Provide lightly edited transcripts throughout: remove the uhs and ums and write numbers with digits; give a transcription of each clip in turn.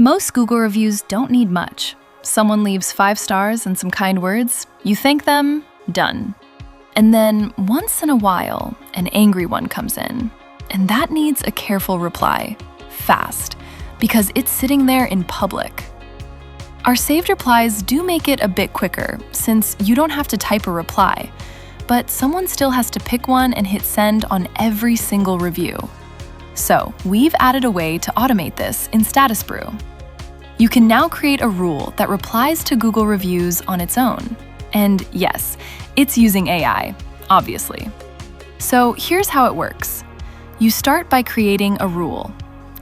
Most Google reviews don't need much. Someone leaves 5 stars and some kind words, you thank them, done. And then, once in a while, an angry one comes in. And that needs a careful reply, fast, because it's sitting there in public. Our saved replies do make it a bit quicker, since you don't have to type a reply, but someone still has to pick one and hit send on every single review. So, we've added a way to automate this in Statusbrew. You can now create a rule that replies to Google reviews on its own. And yes, it's using AI, obviously. So here's how it works. You start by creating a rule.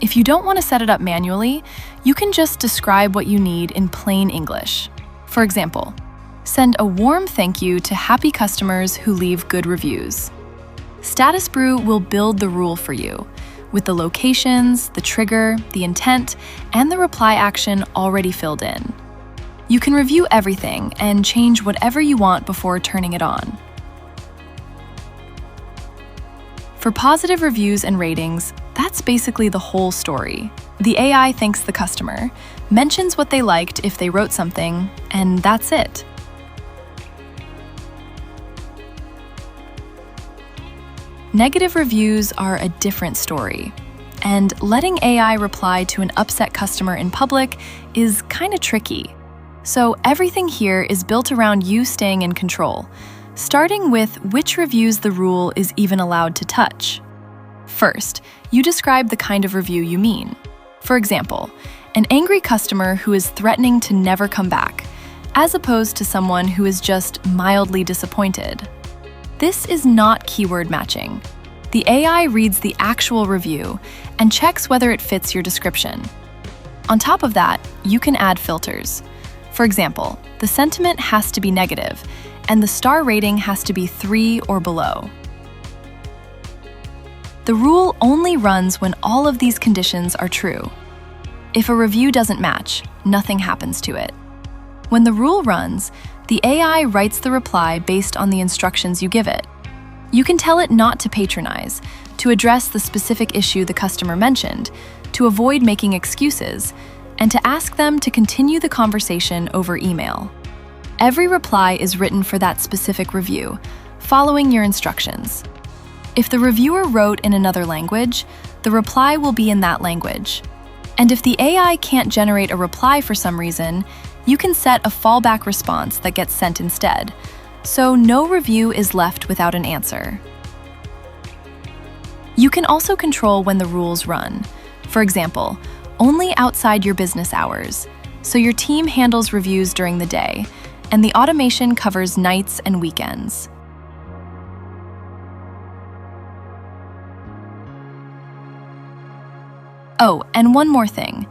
If you don't want to set it up manually, you can just describe what you need in plain English. For example, send a warm thank you to happy customers who leave good reviews. Statusbrew will build the rule for you, with the locations, the trigger, the intent, and the reply action already filled in. You can review everything and change whatever you want before turning it on. For positive reviews and ratings, that's basically the whole story. The AI thanks the customer, mentions what they liked if they wrote something, and that's it. Negative reviews are a different story, and letting AI reply to an upset customer in public is kinda tricky. So everything here is built around you staying in control, starting with which reviews the rule is even allowed to touch. First, you describe the kind of review you mean. For example, an angry customer who is threatening to never come back, as opposed to someone who is just mildly disappointed. This is not keyword matching. The AI reads the actual review and checks whether it fits your description. On top of that, you can add filters. For example, the sentiment has to be negative, and the star rating has to be 3 or below. The rule only runs when all of these conditions are true. If a review doesn't match, nothing happens to it. When the rule runs, the AI writes the reply based on the instructions you give it. You can tell it not to patronize, to address the specific issue the customer mentioned, to avoid making excuses, and to ask them to continue the conversation over email. Every reply is written for that specific review, following your instructions. If the reviewer wrote in another language, the reply will be in that language. And if the AI can't generate a reply for some reason, you can set a fallback response that gets sent instead, so no review is left without an answer. You can also control when the rules run. For example, only outside your business hours, so your team handles reviews during the day, and the automation covers nights and weekends. Oh, and one more thing.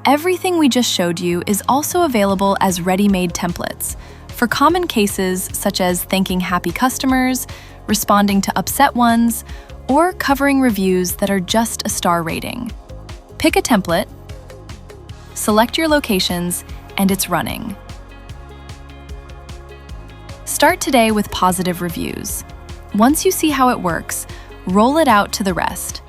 Everything we just showed you is also available as ready-made templates for common cases such as thanking happy customers, responding to upset ones, or covering reviews that are just a star rating. Pick a template, select your locations, and it's running. Start today with positive reviews. Once you see how it works, roll it out to the rest.